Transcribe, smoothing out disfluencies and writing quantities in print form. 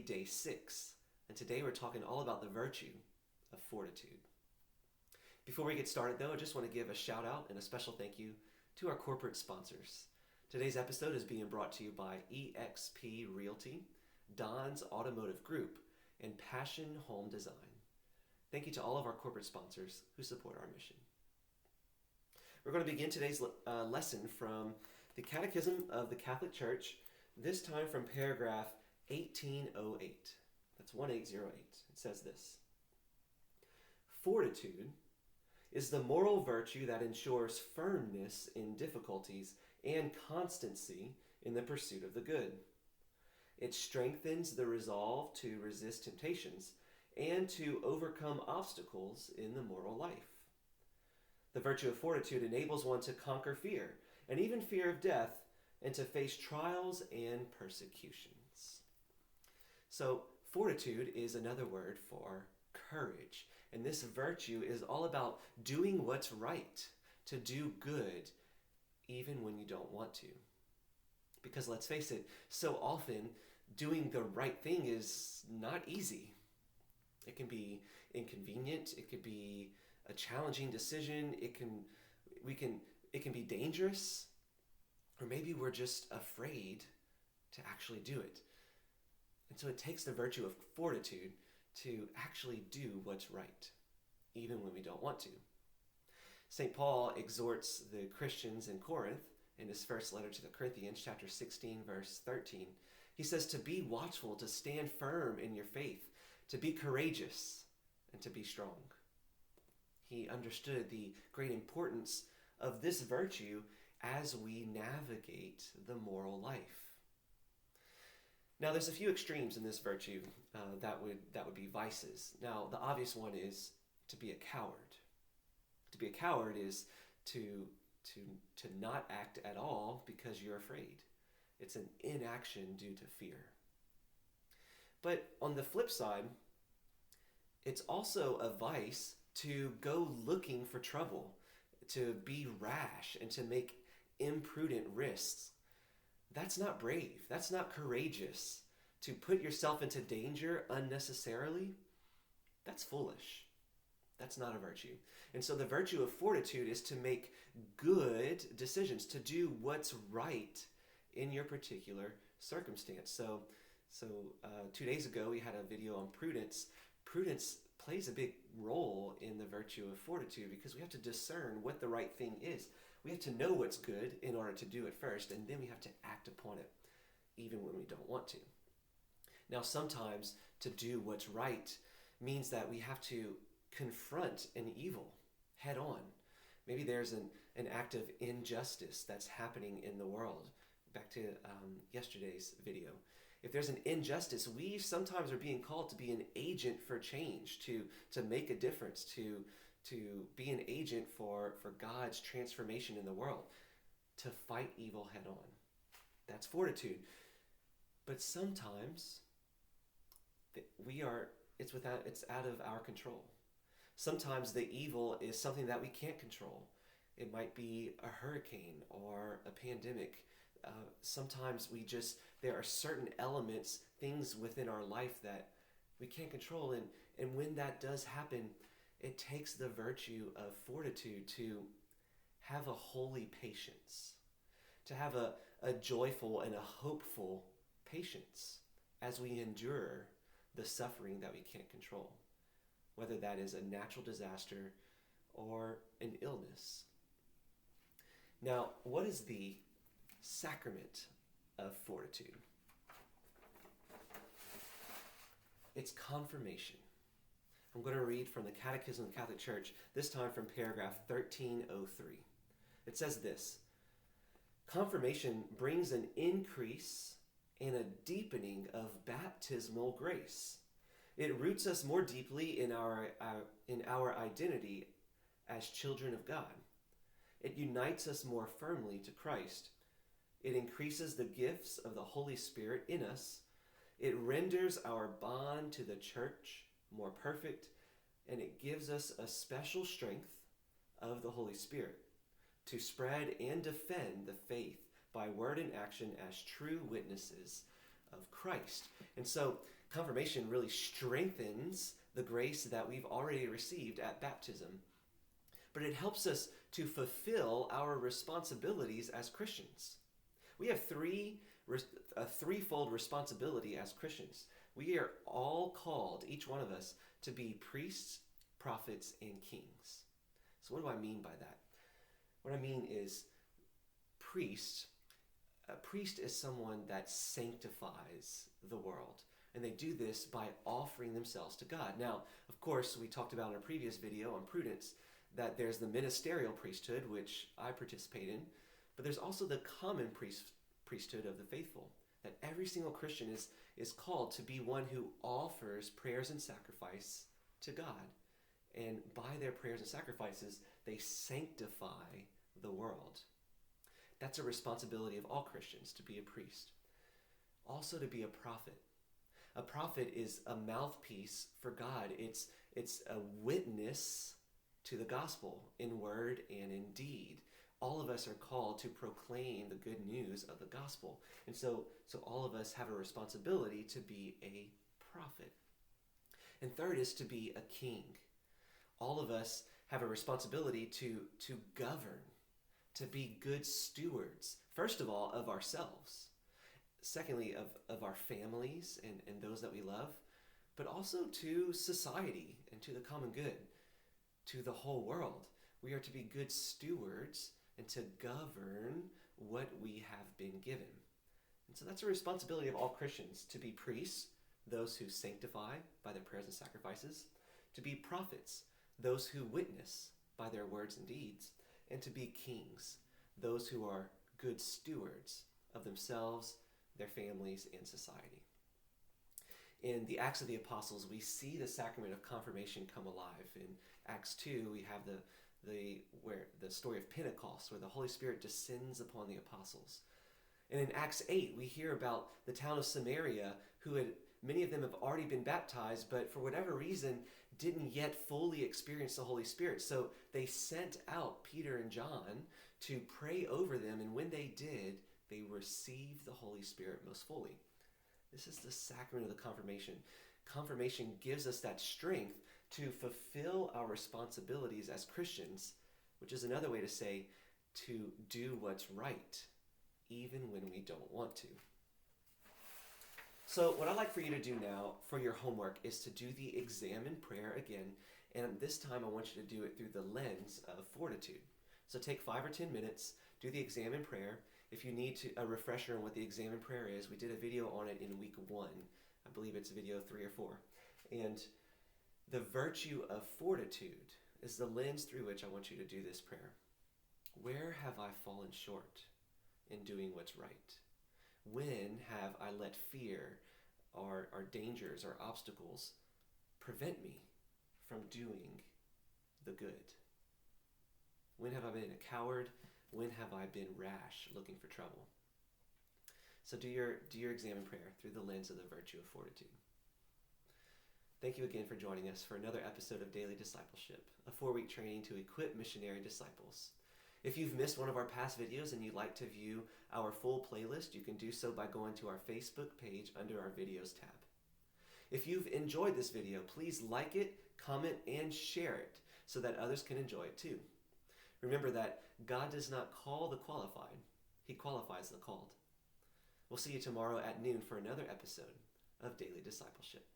day 6. And today we're talking all about the virtue of fortitude. Before we get started, though, I just want to give a shout out and a special thank you to our corporate sponsors. Today's episode is being brought to you by eXp Realty, Don's Automotive Group, and Passion Home Design. Thank you to all of our corporate sponsors who support our mission. We're going to begin today's lesson from the Catechism of the Catholic Church, this time from paragraph 1808. That's 1808. It says this: Fortitude is the moral virtue that ensures firmness in difficulties and constancy in the pursuit of the good. It strengthens the resolve to resist temptations and to overcome obstacles in the moral life. The virtue of fortitude enables one to conquer fear, and even fear of death, and to face trials and persecutions. So, fortitude is another word for courage. And this virtue is all about doing what's right, to do good, even when you don't want to. Because let's face it, so often doing the right thing is not easy. It can be inconvenient, it could be a challenging decision, it can be dangerous, or maybe we're just afraid to actually do it. And so it takes the virtue of fortitude to actually do what's right, even when we don't want to. St. Paul exhorts the Christians in Corinth in his first letter to the Corinthians, chapter 16, verse 13. He says to be watchful, to stand firm in your faith, to be courageous, and to be strong. He understood the great importance of this virtue as we navigate the moral life. Now, there's a few extremes in this virtue that would be vices. Now, the obvious one is to be a coward. To be a coward is to not act at all because you're afraid. It's an inaction due to fear. But on the flip side, it's also a vice to go looking for trouble, to be rash, and to make imprudent risks. That's not brave. That's not courageous. To put yourself into danger unnecessarily, that's foolish. That's not a virtue. And so the virtue of fortitude is to make good decisions, to do what's right in your particular circumstance. So 2 days ago, we had a video on prudence. Prudence plays a big role in the virtue of fortitude because we have to discern what the right thing is. We have to know what's good in order to do it first, and then we have to act upon it even when we don't want to. Now, sometimes to do what's right means that we have to confront an evil head on. Maybe there's an act of injustice that's happening in the world. Back to yesterday's video. If there's an injustice, we sometimes are being called to be an agent for change, to make a difference, to be an agent for God's transformation in the world, to fight evil head on. That's fortitude. But sometimes it's out of our control. Sometimes the evil is something that we can't control. It might be a hurricane or a pandemic. Sometimes there are certain elements, things within our life that we can't control. And when that does happen, it takes the virtue of fortitude to have a holy patience, to have a joyful and a hopeful patience as we endure the suffering that we can't control, whether that is a natural disaster or an illness. Now, what is the sacrament of fortitude? It's confirmation. I'm going to read from the Catechism of the Catholic Church, this time from paragraph 1303. It says this: Confirmation brings an increase and a deepening of baptismal grace. It roots us more deeply in our identity as children of God. It unites us more firmly to Christ. It increases the gifts of the Holy Spirit in us. It renders our bond to the Church more perfect, and it gives us a special strength of the Holy Spirit to spread and defend the faith by word and action as true witnesses of Christ. And so Confirmation really strengthens the grace that we've already received at baptism, but it helps us to fulfill our responsibilities as Christians. We have a threefold responsibility as Christians. We are all called, each one of us, to be priests, prophets, and kings. So what do I mean by that? What I mean is priest. A priest is someone that sanctifies the world. And they do this by offering themselves to God. Now, of course, we talked about in a previous video on prudence that there's the ministerial priesthood, which I participate in, but there's also the common priesthood of the faithful, that every single Christian is called to be one who offers prayers and sacrifice to God. And by their prayers and sacrifices, they sanctify the world. That's a responsibility of all Christians, to be a priest. Also to be a prophet. A prophet is a mouthpiece for God. It's a witness to the gospel in word and in deed. All of us are called to proclaim the good news of the gospel. And so all of us have a responsibility to be a prophet. And third is to be a king. All of us have a responsibility to govern, to be good stewards, first of all, of ourselves. Secondly, of our families and those that we love, but also to society and to the common good, to the whole world. We are to be good stewards and to govern what we have been given. And so that's a responsibility of all Christians, to be priests, those who sanctify by their prayers and sacrifices, to be prophets, those who witness by their words and deeds, and to be kings, those who are good stewards of themselves, their families, and society. In the Acts of the Apostles, we see the sacrament of confirmation come alive. In Acts 2, we have the story of Pentecost, where the Holy Spirit descends upon the apostles. And in Acts 8, we hear about the town of Samaria, many of them have already been baptized, but for whatever reason, didn't yet fully experience the Holy Spirit. So they sent out Peter and John to pray over them, and when they did, they received the Holy Spirit most fully. This is the sacrament of the confirmation. Confirmation gives us that strength to fulfill our responsibilities as Christians, which is another way to say to do what's right, even when we don't want to. So what I'd like for you to do now for your homework is to do the exam in prayer again, and this time I want you to do it through the lens of fortitude. So take 5 or 10 minutes, do the exam in prayer. If you need a refresher on what the exam in prayer is, we did a video on it in week 1. I believe it's video 3 or 4. And the virtue of fortitude is the lens through which I want you to do this prayer. Where have I fallen short in doing what's right? When have I let fear or dangers or obstacles prevent me from doing the good? When have I been a coward? When have I been rash, looking for trouble? So do your exam in prayer through the lens of the virtue of fortitude. Thank you again for joining us for another episode of Daily Discipleship, a 4-week training to equip missionary disciples. If you've missed one of our past videos and you'd like to view our full playlist, you can do so by going to our Facebook page under our Videos tab. If you've enjoyed this video, please like it, comment, and share it so that others can enjoy it too. Remember that God does not call the qualified, He qualifies the called. We'll see you tomorrow at noon for another episode of Daily Discipleship.